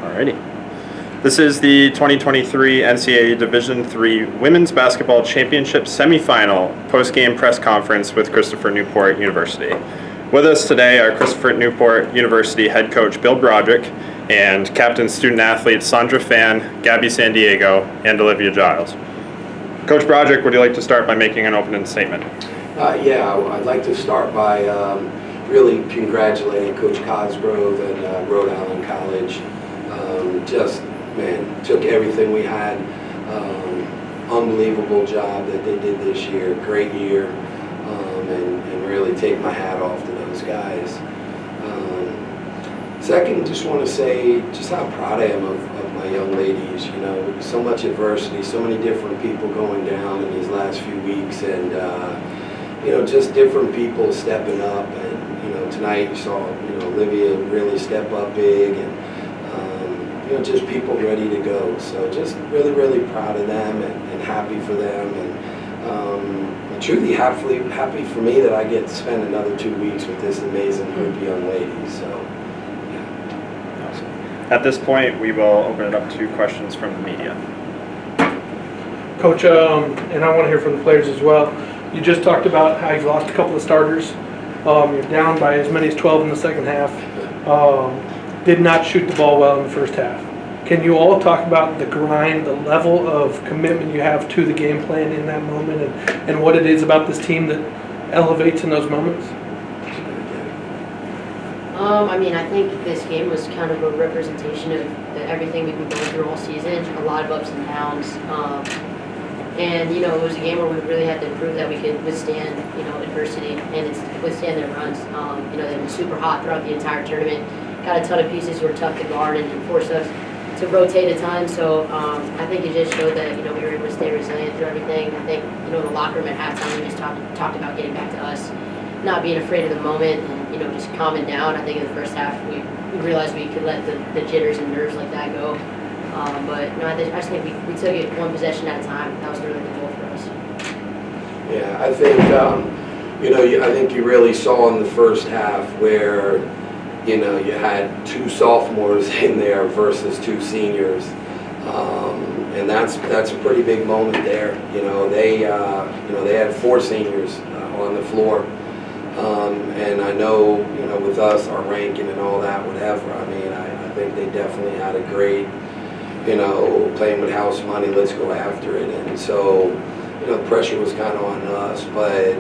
Alrighty. This is the 2023 NCAA Division III Women's Basketball Championship Semifinal post-game press conference with Christopher Newport University. With us today are Christopher Newport University head coach Bill Broderick and captain student-athletes Sandra Fan, Gabby Sandiego, and Olivia Giles. Coach Broderick, would you like to start by making an opening statement? I'd like to start by really congratulating Coach Cosgrove and Rhode Island College. Took everything we had. Unbelievable job that they did this year. Great year. And really take my hat off to those guys. Second, just want to say just how proud I am of my young ladies. You know, so much adversity, so many different people going down in these last few weeks, and just different people stepping up. And tonight you saw Olivia really step up big, and just people ready to go. So just really, really proud of them and happy for them, and truly happy for me that I get to spend another 2 weeks with this amazing group of young ladies. So, yeah. Awesome. At this point, we will open it up to questions from the media. Coach, and I want to hear from the players as well. You just talked about how you've lost a couple of starters. You're down by as many as 12 in the second half. Did not shoot the ball well in the first half. Can you all talk about the grind, the level of commitment you have to the game plan in that moment, and what it is about this team that elevates in those moments? I think this game was kind of a representation of everything we've been going through all season, a lot of ups and downs. It was a game where we really had to prove that we could withstand, adversity and withstand their runs. They've been super hot throughout the entire tournament. Got a ton of pieces who were tough to guard and forced us to rotate a ton. So I think it just showed that, we were able to stay resilient through everything. I think, the locker room at halftime, we just talked about getting back to us, not being afraid of the moment and, just calming down. I think in the first half, we realized we could let the jitters and nerves like that go. I just think we took it one possession at a time. That was really the goal for us. Yeah, I think, I think you really saw in the first half where, you had 2 sophomores in there versus 2 seniors. And that's a pretty big moment there. They had 4 seniors on the floor. And I know, with us, our ranking and all that, whatever, I think they definitely had a great, playing with house money, let's go after it. And so, pressure was kind of on us. But,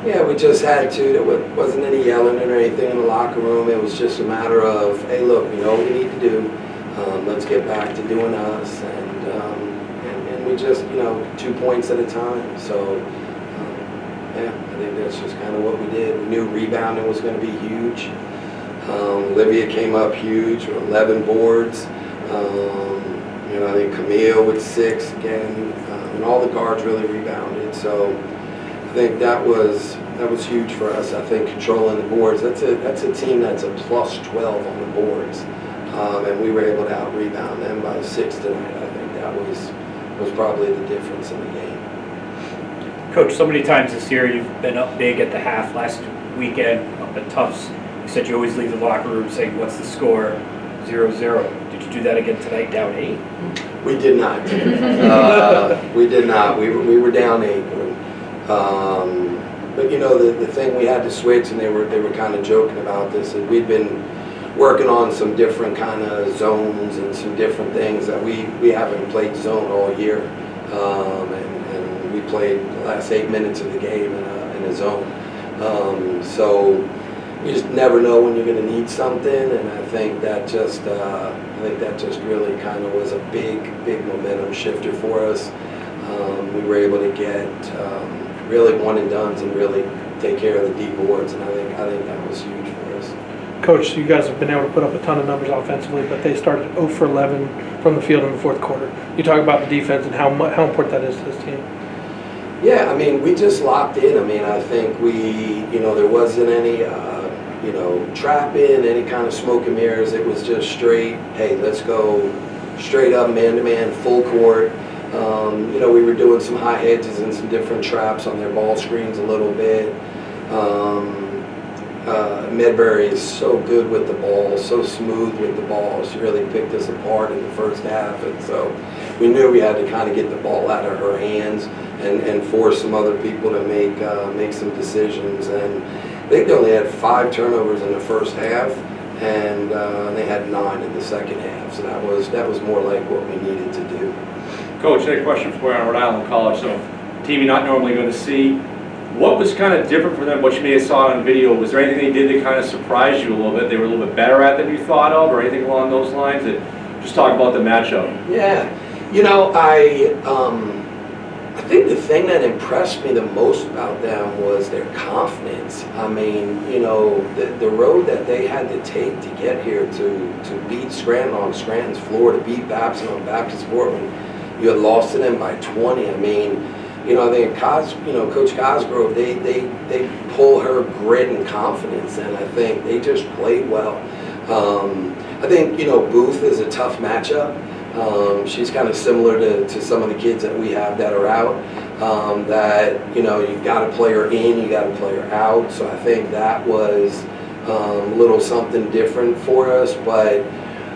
yeah, we just had to. There wasn't any yelling or anything in the locker room. It was just a matter of, hey, look, we know what we need to do. Let's get back to doing us. And we just, 2 points at a time. So, I think that's just kind of what we did. We knew rebounding was going to be huge. Olivia came up huge with 11 boards. I think Camille with 6 again. And all the guards really rebounded. So I think that was huge for us. I think controlling the boards. That's a team that's a plus 12 on the boards. And we were able to out-rebound them by 6 tonight. I think that was probably the difference in the game. Coach, so many times this year you've been up big at the half. Last weekend up at Tufts, you said you always leave the locker room saying, what's the score? 0-0. Did you do that again tonight, down 8? We did not. We did not. We were down 8. But the thing we had to switch, and they were kind of joking about this, is we'd been working on some different kind of zones and some different things that we haven't played zone all year. And we played the last 8 minutes of the game in a zone. So you just never know when you're going to need something, and I think that just really kind of was a big momentum shifter for us. We were able to get really one and dones and really take care of the deep boards, and I think that was huge for us. Coach, you guys have been able to put up a ton of numbers offensively, but they started 0 for 11 from the field in the fourth quarter. You talk about the defense and how important that is to this team. Yeah, we just locked in. I think there wasn't any, trap in, any kind of smoke and mirrors. It was just straight, hey, let's go straight up man-to-man, full court. We were doing some high hedges and some different traps on their ball screens a little bit. Medbury is so good with the ball, so smooth with the ball. She really picked us apart in the first half, and so we knew we had to kind of get the ball out of her hands and force some other people to make some decisions. And I think they only had 5 turnovers in the first half, and they had 9 in the second half. So that was more like what we needed to do. Coach, I had a question for you on Rhode Island College. So, team you're not normally going to see. What was kind of different for them, what you may have saw on video? Was there anything they did that kind of surprised you a little bit, they were a little bit better at than you thought of, or anything along those lines? Just talk about the matchup. Yeah, you know, I think the thing that impressed me the most about them was their confidence. I mean, you know, the road that they had to take to get here to beat Scranton on Scranton's floor, to beat Babson on Baptist Court when you had lost to them by 20. I mean, you know, I think Coach Cosgrove, they pull her grit and confidence, and I think they just played well. I think, you know, Booth is a tough matchup. She's kind of similar to some of the kids that we have that are out, that, you know, you've got to play her in, you got to play her out. So I think that was a little something different for us. But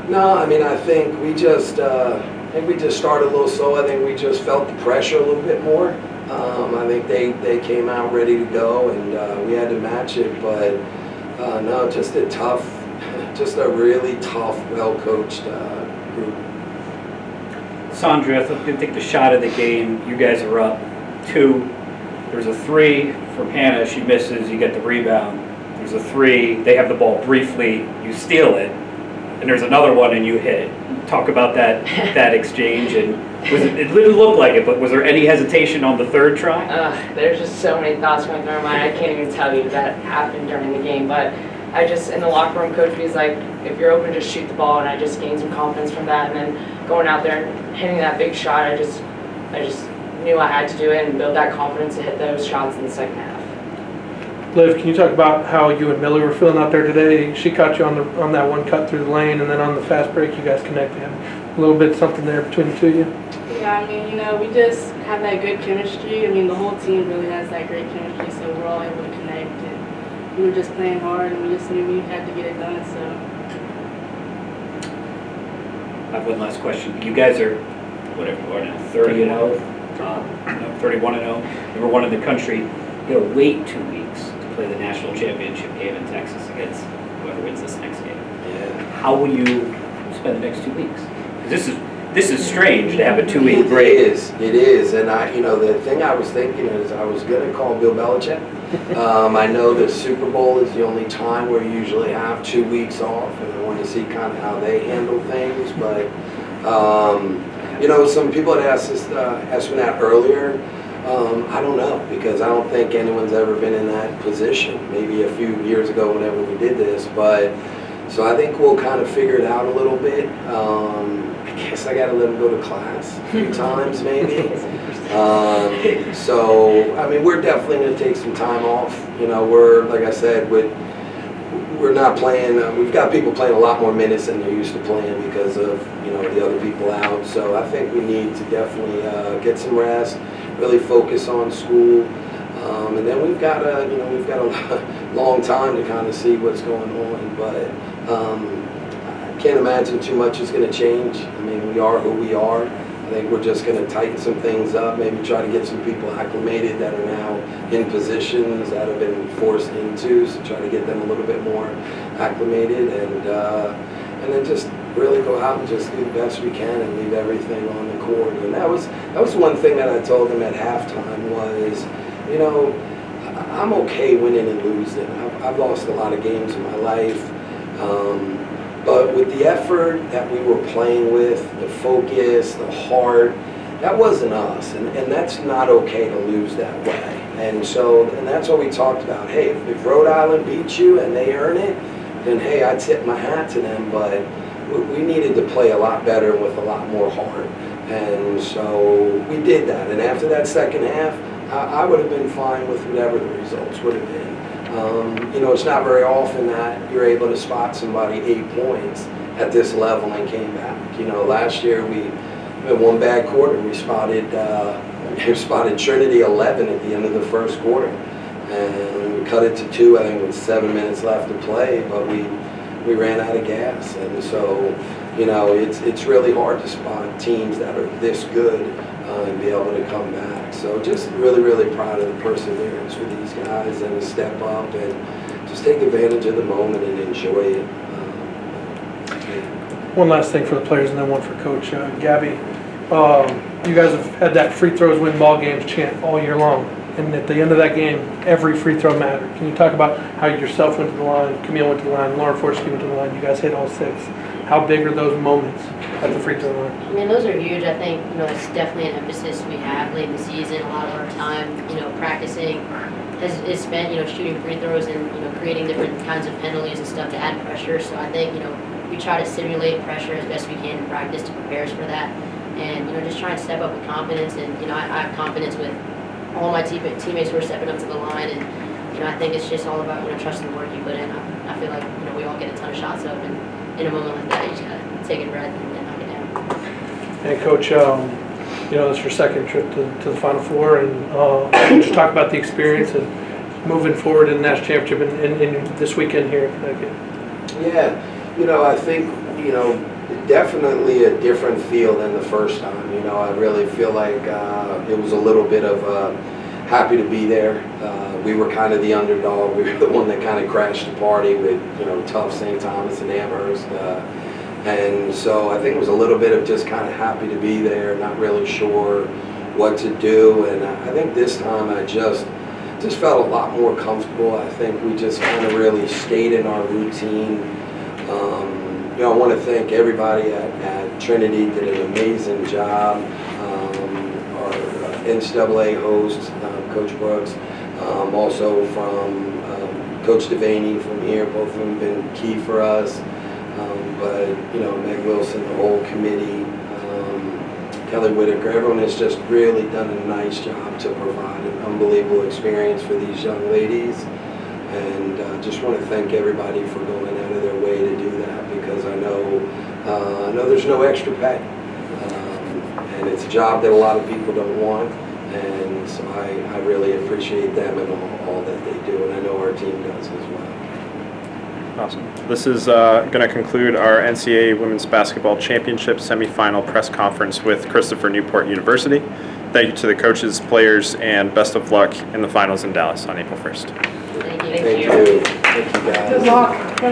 no, I mean, I think we just started a little slow. I think we just felt the pressure a little bit more. I think they came out ready to go, and we had to match it. But no, just a really tough, well-coached group. Sandra, I think the shot of the game, you guys are up 2. There's a 3 from Hannah, she misses, you get the rebound. There's a 3, they have the ball briefly, you steal it, and there's another one and you hit it. Talk about that exchange, and it didn't look like it, but was there any hesitation on the 3rd try? There's just so many thoughts going through my mind. I can't even tell you that happened during the game, but I just, in the locker room, Coach was like, if you're open, just shoot the ball, and I just gained some confidence from that, and then going out there and hitting that big shot, I just knew I had to do it and build that confidence to hit those shots in the second half. Liv, can you talk about how you and Millie were feeling out there today? She caught you on that one cut through the lane, and then on the fast break, you guys connected. A little bit something there between the two of you? Yeah, I mean, you know, we just have that good chemistry. I mean, the whole team really has that great chemistry, so we're all able to connect. And we were just playing hard, and we just knew we had to get it done, so. I have one last question. You guys are, whatever you are now, 30-0, 31-0, number 1 in the country. You'll wait 2 weeks to play the national championship game in Texas against whoever wins this next game. Yeah. How will you spend the next 2 weeks? 'Cause this is strange to have a 2-week break. It is, and the thing I was thinking is I was gonna call Bill Belichick. I know the Super Bowl is the only time where you usually have 2 weeks off, and I want to see kind of how they handle things. But you know, some people had asked me that earlier. I don't know, because I don't think anyone's ever been in that position. Maybe a few years ago, whenever we did this, but so I think we'll kind of figure it out a little bit. I guess I got to let him go to class a few times, maybe. So, I mean, we're definitely going to take some time off. You know, we're, like I said, we're not playing. We've got people playing a lot more minutes than they're used to playing because of, you know, the other people out. So I think we need to definitely get some rest, really focus on school. And then we've got a long time to kind of see what's going on. But I can't imagine too much is going to change. I mean, we are who we are. I think we're just going to tighten some things up, maybe try to get some people acclimated that are now in positions that have been forced into, so try to get them a little bit more acclimated, and then just really go out and just do the best we can and leave everything on the court. And that was one thing that I told them at halftime was, you know, I'm okay winning and losing. I've lost a lot of games in my life. But with the effort that we were playing with, the focus, the heart, that wasn't us. And that's not okay to lose that way. And that's what we talked about. Hey, if Rhode Island beats you and they earn it, then hey, I tip my hat to them. But we needed to play a lot better with a lot more heart. And so we did that. And after that second half, I would have been fine with whatever the results would have been. You know, it's not very often that you're able to spot somebody 8 points at this level and came back. You know, last year we had one bad quarter. We spotted Trinity 11 at the end of the first quarter. and we cut it to 2, I think with 7 minutes left to play, but we ran out of gas. And so, you know, it's really hard to spot teams that are this good and be able to come back. So just really, really proud of the perseverance for these guys and to step up and just take advantage of the moment and enjoy it. One last thing for the players and then one for Coach Gabby. You guys have had that free throws win ball games chant all year long. And at the end of that game, every free throw mattered. Can you talk about how yourself went to the line, Camille went to the line, Lauren Forsky went to the line, you guys hit all 6. How big are those moments at the free throw line? I mean, those are huge. I think, you know, it's definitely an emphasis we have late in the season. A lot of our time, you know, practicing is spent, you know, shooting free throws and, you know, creating different kinds of penalties and stuff to add pressure. So I think, you know, we try to simulate pressure as best we can in practice to prepare us for that. And, you know, just try and step up with confidence. And, you know, I have confidence with all my teammates who are stepping up to the line. And, you know, I think it's just all about, you know, trusting the work you put in. I feel like, you know, we all get a ton of shots up. And in a moment like that, you just got to take a breath and knock it down. And Coach, you know, it's your second trip to the Final Four. And just talk about the experience and moving forward in the national championship and this weekend here in Connecticut. Yeah, you know, I think, you know, definitely a different feel than the first time. You know, I really feel like it was a little bit of happy to be there. We were kind of the underdog. We were the one that kind of crashed the party with, you know, tough St. Thomas and Amherst. And so I think it was a little bit of just kind of happy to be there, not really sure what to do. And I think this time I just felt a lot more comfortable. I think we just kind of really stayed in our routine. You know, I want to thank everybody at Trinity, did an amazing job. Our NCAA host, Coach Brooks, also from Coach Devaney from here, both of them have been key for us. But, you know, Meg Wilson, the whole committee, Kelly Whitaker, everyone has just really done a nice job to provide an unbelievable experience for these young ladies. And just want to thank everybody for going out of their way to do that, because I know there's no extra pay. And it's a job that a lot of people don't want. And so I really appreciate them and all that they do. And I know our team does as well. Awesome. This is going to conclude our NCAA Women's Basketball Championship semifinal press conference with Christopher Newport University. Thank you to the coaches, players, and best of luck in the finals in Dallas on April 1st. Thank you. Thank you. Thank you, guys. Good luck.